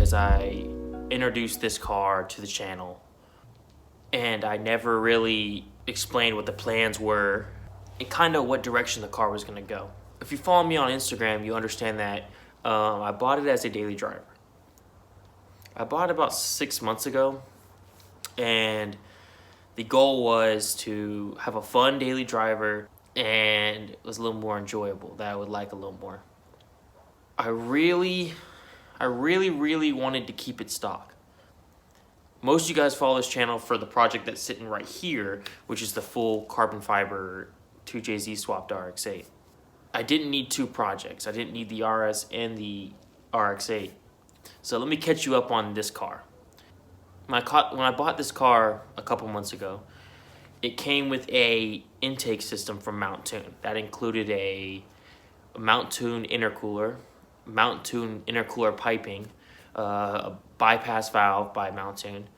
because I introduced this car to the channel and I never really explained what the plans were and kind of what direction the car was going to go. If you follow me on Instagram, you understand that I bought it as a daily driver. I bought it about 6 months ago, and the goal was to have a fun daily driver and it was a little more enjoyable, that I would like a little more. I really wanted to keep it stock. Most of you guys follow this channel for the project that's sitting right here, which is the full carbon fiber 2JZ swapped RX-8. I didn't need two projects. I didn't need the RS and the RX-8. So let me catch you up on this car. When I bought this car a couple months ago, it came with a intake system from Mount Toon. That included a Mount Toon intercooler, Mount Toon intercooler piping, a bypass valve by Mount Toon,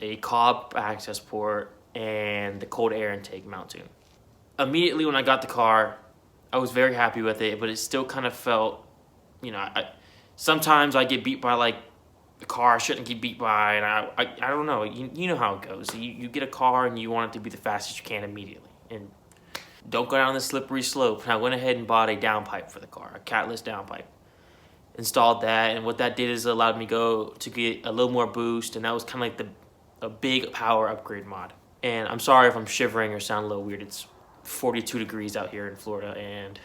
a Cobb access port, and the cold air intake Mount Toon. Immediately when I got the car, I was very happy with it, but it still kind of felt, you know, sometimes I get beat by like the car I shouldn't get beat by, and I don't know, you know how it goes. You get a car and you want it to be the fastest you can immediately, and don't go down the slippery slope. And I went ahead and bought a downpipe for the car, a catless downpipe. Installed that, and what that did is it allowed me to get a little more boost, and that was kind of like a big power upgrade mod. And I'm sorry if I'm shivering or sound a little weird. It's 42 degrees out here in Florida, and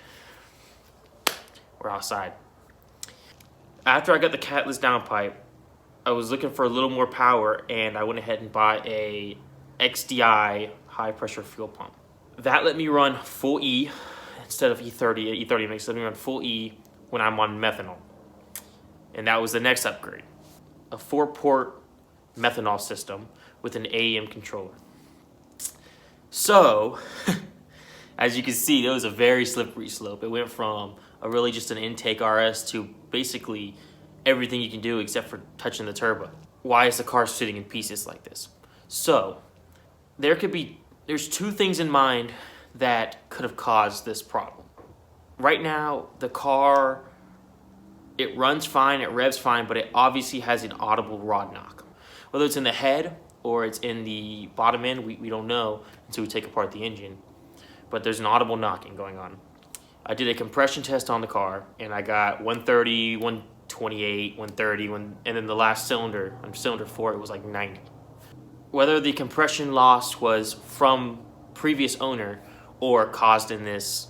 we're outside. After I got the catless downpipe, I was looking for a little more power, and I went ahead and bought a XDI high pressure fuel pump. That let me run full E instead of E30. E30 makes let me run full E when I'm on methanol. And that was the next upgrade. A 4-port methanol system with an AEM controller. So, as you can see, there was a very slippery slope. It went from really just an intake RS to basically everything you can do except for touching the turbo. Why is the car sitting in pieces like this? So, there's two things in mind that could have caused this problem. Right now, the car, it runs fine, it revs fine, but it obviously has an audible rod knock. Whether it's in the head or it's in the bottom end, we don't know until we take apart the engine. But there's an audible knocking going on. I did a compression test on the car, and I got 130, 128, 130, and then the last cylinder, on cylinder 4, it was like 90. Whether the compression loss was from previous owner or caused in this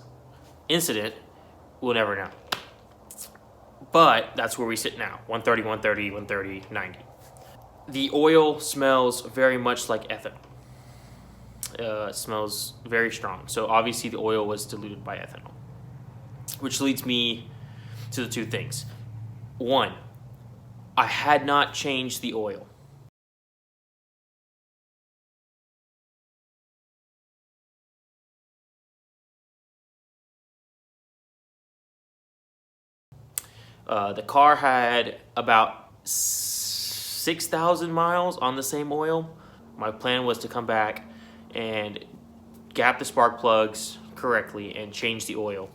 incident, we'll never know. But that's where we sit now, 130, 130, 130, 90. The oil smells very much like ethanol. It smells very strong. So obviously the oil was diluted by ethanol. Which leads me to the two things. One, I had not changed the oil. The car had about 6,000 miles on the same oil. My plan was to come back and gap the spark plugs correctly and change the oil.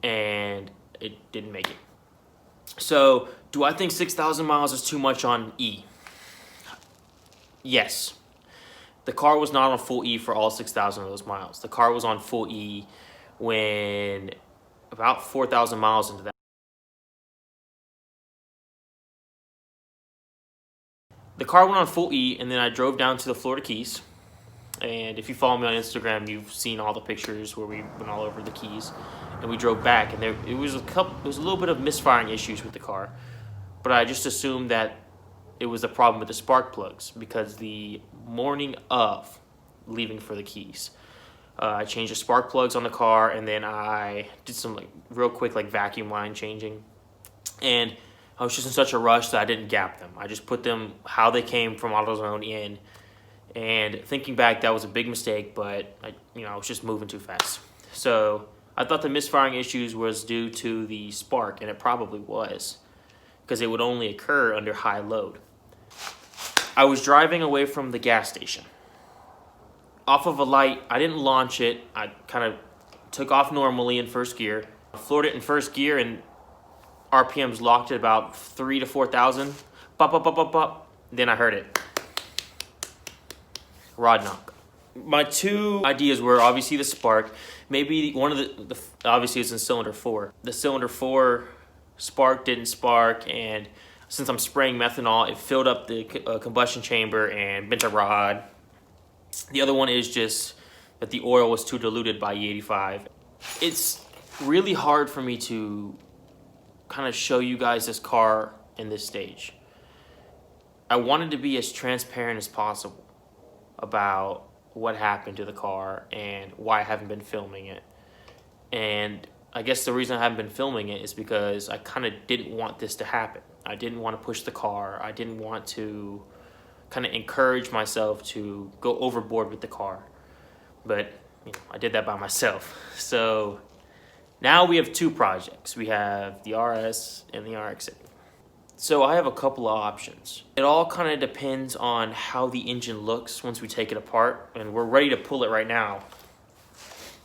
And it didn't make it. So, do I think 6,000 miles is too much on E? Yes. The car was not on full E for all 6,000 of those miles. The car was on full E when about 4,000 miles into that. The car went on full E, and then I drove down to the Florida Keys. And if you follow me on Instagram, you've seen all the pictures where we went all over the Keys. And we drove back, and it was a little bit of misfiring issues with the car. But I just assumed that it was a problem with the spark plugs, because the morning of leaving for the Keys, I changed the spark plugs on the car, and then I did some real quick vacuum line changing. And I was just in such a rush that I didn't gap them. I just put them how they came from AutoZone in. And thinking back, that was a big mistake, but I was just moving too fast. So I thought the misfiring issues was due to the spark, and it probably was, because it would only occur under high load. I was driving away from the gas station. Off of a light, I didn't launch it. I kind of took off normally in first gear, floored it in first gear, and RPMs locked at about 3 to 4,000. Pop, pop, pop, pop, pop. Then I heard it. Rod knock. My two ideas were obviously the spark. Maybe one of the obviously it's in cylinder 4. The cylinder 4 spark didn't spark, and since I'm spraying methanol, it filled up the combustion chamber and bent a rod. The other one is just that the oil was too diluted by E85. It's really hard for me to kind of show you guys this car in this stage. I wanted to be as transparent as possible about what happened to the car and why I haven't been filming it. And I guess the reason I haven't been filming it is because I kind of didn't want this to happen. I didn't want to push the car. I didn't want to kind of encourage myself to go overboard with the car. But I did that by myself. So now we have two projects. We have the RS and the RX-8. So I have a couple of options. It all kind of depends on how the engine looks once we take it apart, and we're ready to pull it right now.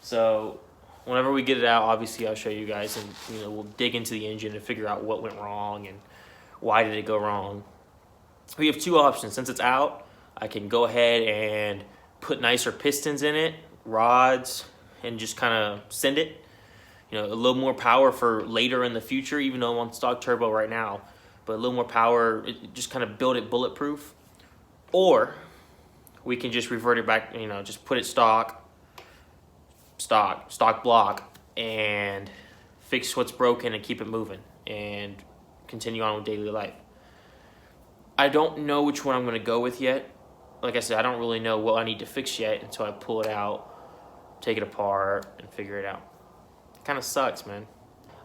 So whenever we get it out, obviously I'll show you guys, and we'll dig into the engine and figure out what went wrong and why did it go wrong. We have two options. Since it's out, I can go ahead and put nicer pistons in it, rods, and just kind of send it. A little more power for later in the future, even though I'm on stock turbo right now. But a little more power, just kind of build it bulletproof. Or we can just revert it back, just put it stock block, and fix what's broken and keep it moving and continue on with daily life. I don't know which one I'm going to go with yet. Like I said, I don't really know what I need to fix yet until I pull it out, take it apart, and figure it out. It kind of sucks, man.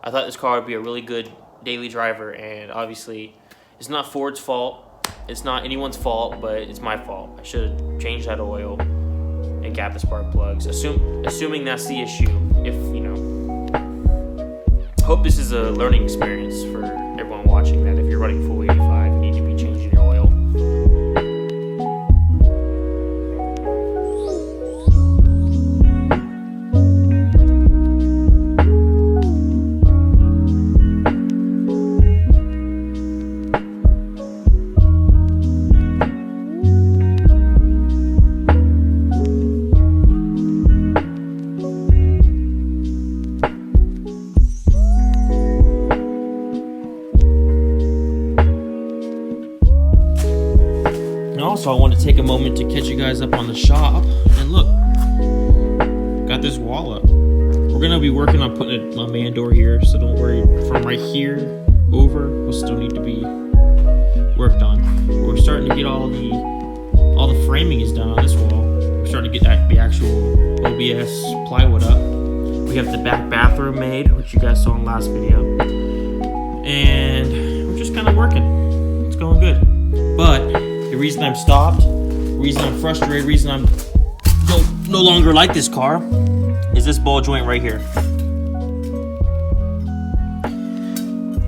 I thought this car would be a really good daily driver, and obviously it's not Ford's fault. It's not anyone's fault, but it's my fault. I should have changed that oil and gapped the spark plugs. Assuming that's the issue. Hope this is a learning experience for everyone watching, that if you're running full 85, you need to be changing your oil. Also, I want to take a moment to catch you guys up on the shop. And look, got this wall up. We're going to be working on putting my man door here, so don't worry. From right here over, will still need to be worked on. We're starting to get all the framing is done on this wall. We're starting to get the actual OBS plywood up. We have the back bathroom made, which you guys saw in the last video. And we're just kind of working. It's going good. But the reason I'm stopped, the reason I'm frustrated, the reason I'm no longer like this car is this ball joint right here.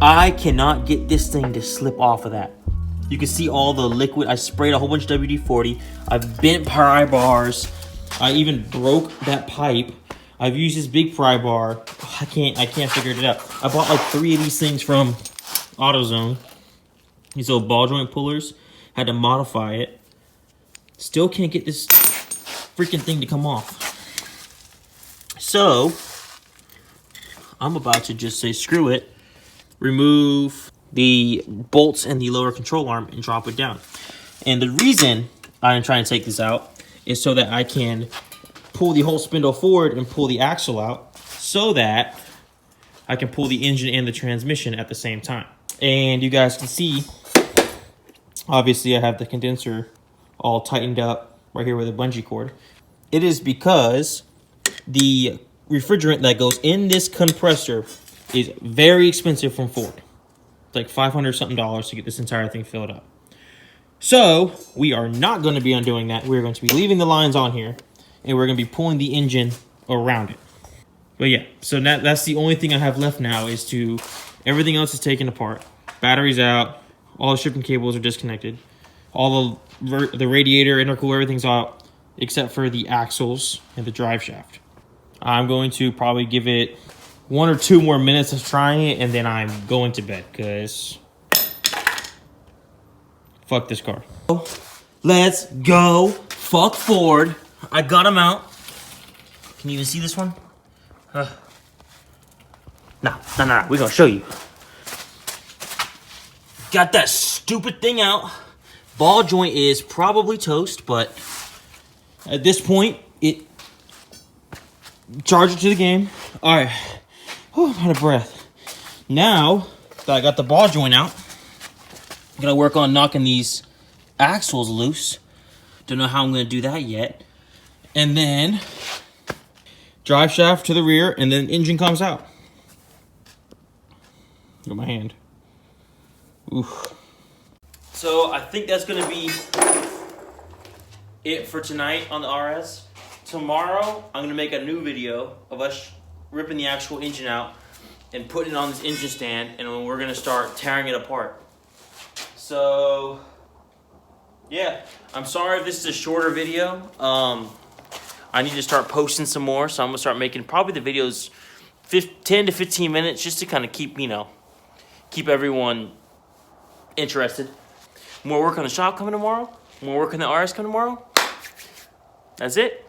I cannot get this thing to slip off of that. You can see all the liquid. I sprayed a whole bunch of WD-40. I've bent pry bars. I even broke that pipe. I've used this big pry bar. I can't figure it out. I bought like 3 of these things from AutoZone. These little ball joint pullers. Had to modify it. Still can't get this freaking thing to come off. So I'm about to just say screw it, remove the bolts and the lower control arm and drop it down. And the reason I'm trying to take this out is so that I can pull the whole spindle forward and pull the axle out, so that I can pull the engine and the transmission at the same time. And you guys can see, obviously I have the condenser all tightened up right here with a bungee cord. It is because the refrigerant that goes in this compressor is very expensive from Ford. It's like $500 something to get this entire thing filled up. So we are not going to be undoing that. We're going to be leaving the lines on here, and we're going to be pulling the engine around it. But yeah, so that's the only thing I have left now is everything else is taken apart. Batteries out. All the shipping cables are disconnected. All the radiator, intercooler, everything's out except for the axles and the drive shaft. I'm going to probably give it 1 or 2 more minutes of trying it, and then I'm going to bed, because fuck this car. Let's go. Fuck Ford. I got him out. Can you even see this one? No. We're going to show you. Got that stupid thing out. Ball joint is probably toast, but at this point, it charged it to the game. All right. Oh, I'm out of breath. Now that I got the ball joint out, I'm going to work on knocking these axles loose. Don't know how I'm going to do that yet. And then drive shaft to the rear, and then engine comes out. Look at my hand. Oof. So I think that's going to be it for tonight on the RS. Tomorrow, I'm going to make a new video of us ripping the actual engine out and putting it on this engine stand, and then we're going to start tearing it apart. So, yeah. I'm sorry if this is a shorter video. I need to start posting some more, so I'm going to start making probably the videos 10 to 15 minutes just to kind of keep, keep everyone interested. More work on the shop coming tomorrow. More work on the RS coming tomorrow. That's it.